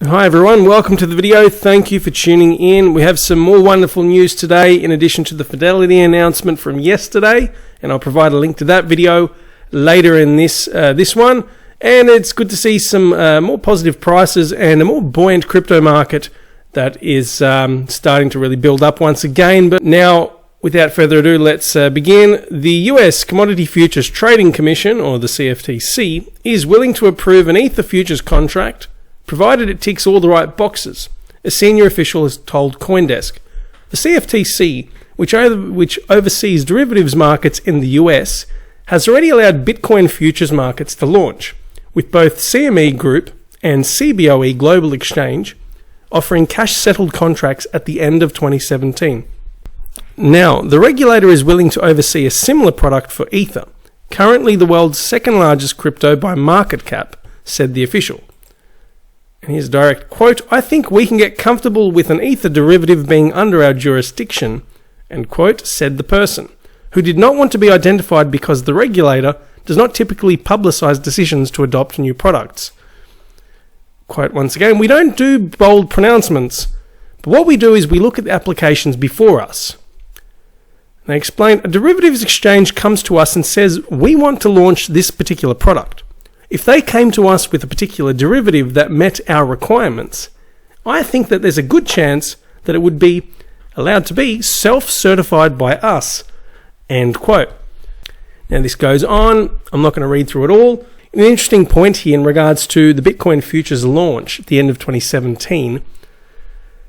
Hi everyone, welcome to the video. Thank you for tuning in. We have some more wonderful news today in addition to the Fidelity announcement from yesterday, and I'll provide a link to that video later in this one. And it's good to see some more positive prices and a more buoyant crypto market that is starting to really build up once again. But now, without further ado, let's begin. The US Commodity Futures Trading Commission, or the CFTC, is willing to approve an Ether futures contract provided it ticks all the right boxes, a senior official has told CoinDesk. The CFTC, which oversees derivatives markets in the US, has already allowed Bitcoin futures markets to launch, with both CME Group and CBOE Global Exchange offering cash-settled contracts at the end of 2017. Now, the regulator is willing to oversee a similar product for Ether, currently the world's second largest crypto by market cap, said the official. And here's a direct quote, "I think we can get comfortable with an Ether derivative being under our jurisdiction," end quote, said the person, who did not want to be identified because the regulator does not typically publicize decisions to adopt new products. Quote once again, "We don't do bold pronouncements, but what we do is we look at the applications before us." They explain, "A derivatives exchange comes to us and says, we want to launch this particular product. If they came to us with a particular derivative that met our requirements, I think that there's a good chance that it would be allowed to be self-certified by us," end quote. Now this goes on. I'm not going to read through it all. An interesting point here in regards to the Bitcoin futures launch at the end of 2017.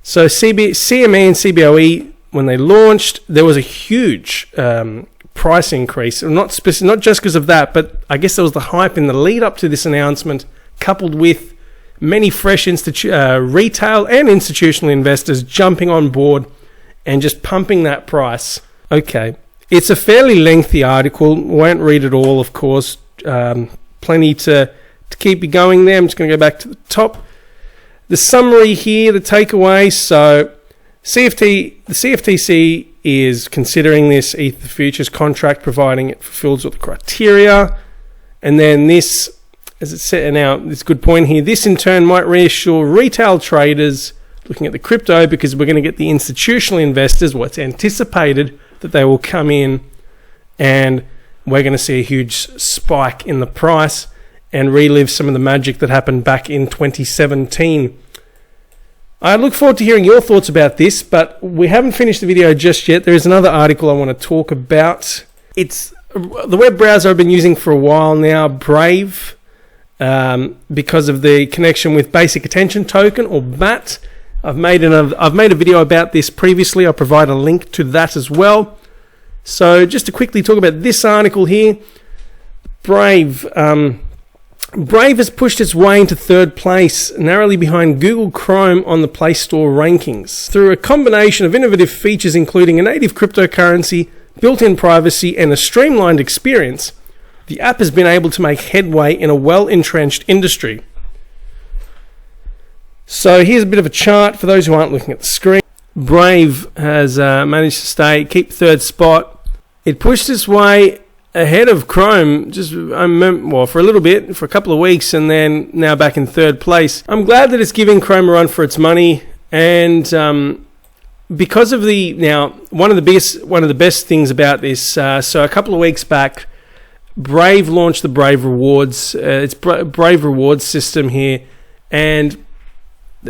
So CME and CBOE, when they launched, there was a huge price increase, not just because of that, but I guess there was the hype in the lead up to this announcement, coupled with many fresh retail and institutional investors jumping on board and just pumping that price. Okay, it's a fairly lengthy article. Won't read it all, of course. Plenty to keep you going there. I'm just going to go back to the top. The summary here, the takeaway. So the CFTC is considering this Ether futures contract, providing it fulfills all the criteria. And then this, as it's setting out, this good point here, this in turn might reassure retail traders looking at the crypto, because we're going to get the institutional investors, what's anticipated that they will come in, and we're going to see a huge spike in the price and relive some of the magic that happened back in 2017. I look forward to hearing your thoughts about this, but we haven't finished the video just yet. There is another article I want to talk about. It's the web browser I've been using for a while now, Brave, because of the connection with Basic Attention Token, or BAT. I've made a video about this previously. I'll provide a link to that as well. So just to quickly talk about this article here, Brave. Brave has pushed its way into third place, narrowly behind Google Chrome on the Play Store rankings. Through a combination of innovative features including a native cryptocurrency, built-in privacy, and a streamlined experience, the app has been able to make headway in a well-entrenched industry. So here's a bit of a chart for those who aren't looking at the screen. Brave has managed to keep third spot. It pushed its way ahead of Chrome for a little bit, for a couple of weeks, and then now back in third place. I'm glad that it's giving Chrome a run for its money, and because of one of the best things about this. So a couple of weeks back, Brave launched the Brave Rewards. It's Brave Rewards system here, and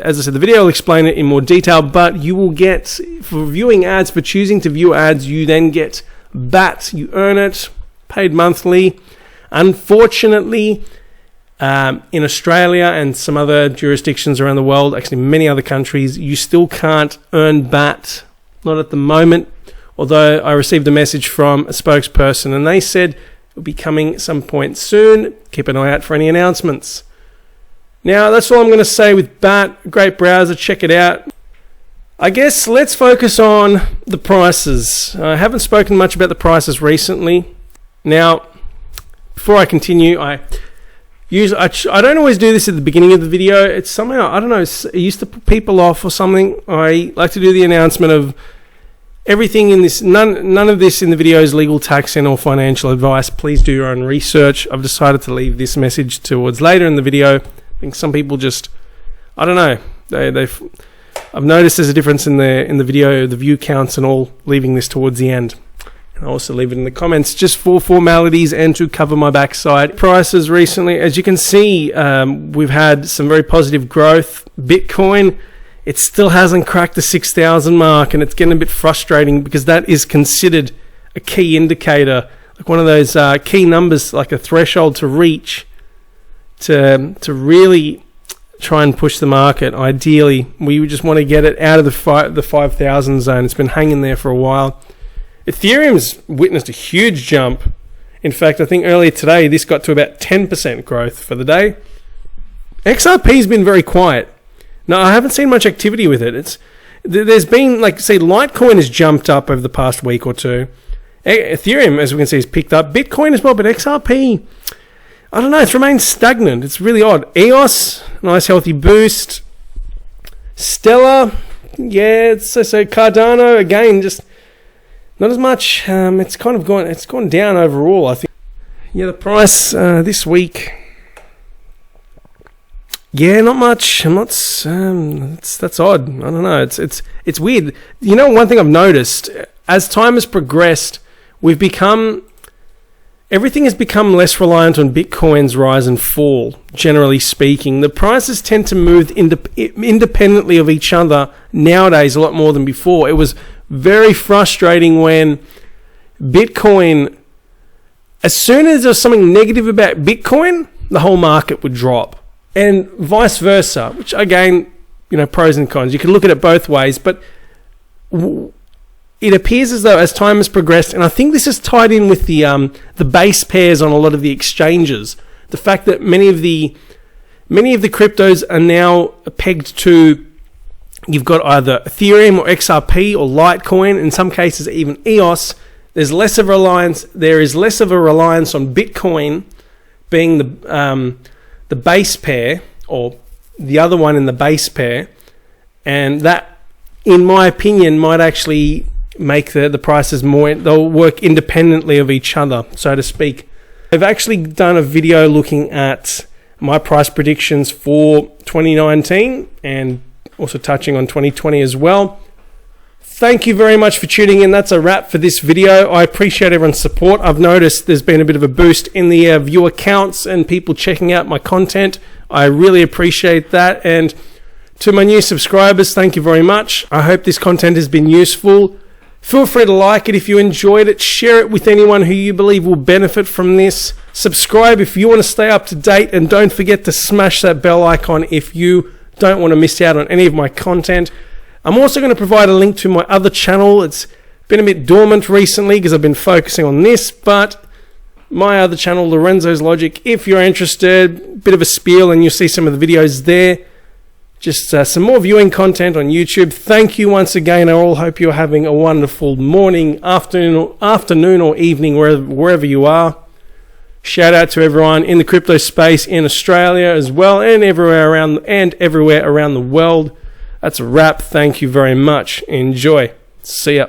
as I said, the video will explain it in more detail. But you will get, for viewing ads, for choosing to view ads, you then get BAT. You earn it, paid monthly. Unfortunately, in Australia and some other jurisdictions around the world, actually many other countries, you still can't earn BAT, not at the moment, although I received a message from a spokesperson and they said it will be coming at some point soon. Keep an eye out for any announcements. Now, that's all I'm going to say with BAT. Great browser, check it out. I guess let's focus on the prices. I haven't spoken much about the prices recently. Now, before I continue, I don't always do this at the beginning of the video. It's somehow, I don't know, it used to put people off or something. I like to do the announcement of everything in this. None of this in the video is legal, tax, and or financial advice. Please do your own research. I've decided to leave this message towards later in the video. I think some people just I don't know. I've noticed there's a difference in the video, the view counts and all, leaving this towards the end. And I'll also leave it in the comments just for formalities and to cover my backside. Prices recently, as you can see, we've had some very positive growth. Bitcoin, it still hasn't cracked the 6,000 mark, and it's getting a bit frustrating because that is considered a key indicator, like one of those key numbers, like a threshold to reach to really try and push the market. Ideally, we just want to get it out of the 5,000 zone. It's been hanging there for a while. Ethereum's witnessed a huge jump. In fact, I think earlier today, this got to about 10% growth for the day. XRP's been very quiet. No, I haven't seen much activity with it. There's been, like, say, Litecoin has jumped up over the past week or two. Ethereum, as we can see, has picked up. Bitcoin as well, but XRP, I don't know, it's remained stagnant. It's really odd. EOS, nice healthy boost. Stellar, yeah, so Cardano, again, just not as much. It's gone down overall, I think. Yeah, the price this week, yeah, not much. That's odd. I don't know. It's weird. You know, one thing I've noticed as time has progressed, everything has become less reliant on Bitcoin's rise and fall. Generally speaking, the prices tend to move independently of each other nowadays a lot more than before. It was very frustrating when Bitcoin, as soon as there was something negative about Bitcoin, the whole market would drop, and vice versa. Which again, you know, pros and cons. You can look at it both ways, but it appears as though as time has progressed, and I think this is tied in with the base pairs on a lot of the exchanges. The fact that many of the cryptos are now pegged to, you've got either Ethereum or XRP or Litecoin, in some cases even EOS. There is less of a reliance on Bitcoin being the base pair, or the other one in the base pair, and that, in my opinion, might actually make the prices more, they'll work independently of each other, so to speak. I've actually done a video looking at my price predictions for 2019 and also touching on 2020 as well. Thank you very much for tuning in. That's a wrap for this video. I appreciate everyone's support. I've noticed there's been a bit of a boost in the viewer counts and people checking out my content. I really appreciate that. And to my new subscribers, thank you very much. I hope this content has been useful. Feel free to like it if you enjoyed it. Share it with anyone who you believe will benefit from this. Subscribe if you want to stay up to date, and don't forget to smash that bell icon if you don't want to miss out on any of my content. I'm also going to provide a link to my other channel. It's been a bit dormant recently because I've been focusing on this, but my other channel, Lorenzo's Logic, if you're interested, bit of a spiel and you'll see some of the videos there. Just some more viewing content on YouTube. Thank you once again. I all hope you're having a wonderful morning, afternoon or evening, wherever you are. Shout out to everyone in the crypto space in Australia as well, and everywhere around the world. That's a wrap. Thank you very much. Enjoy. See ya.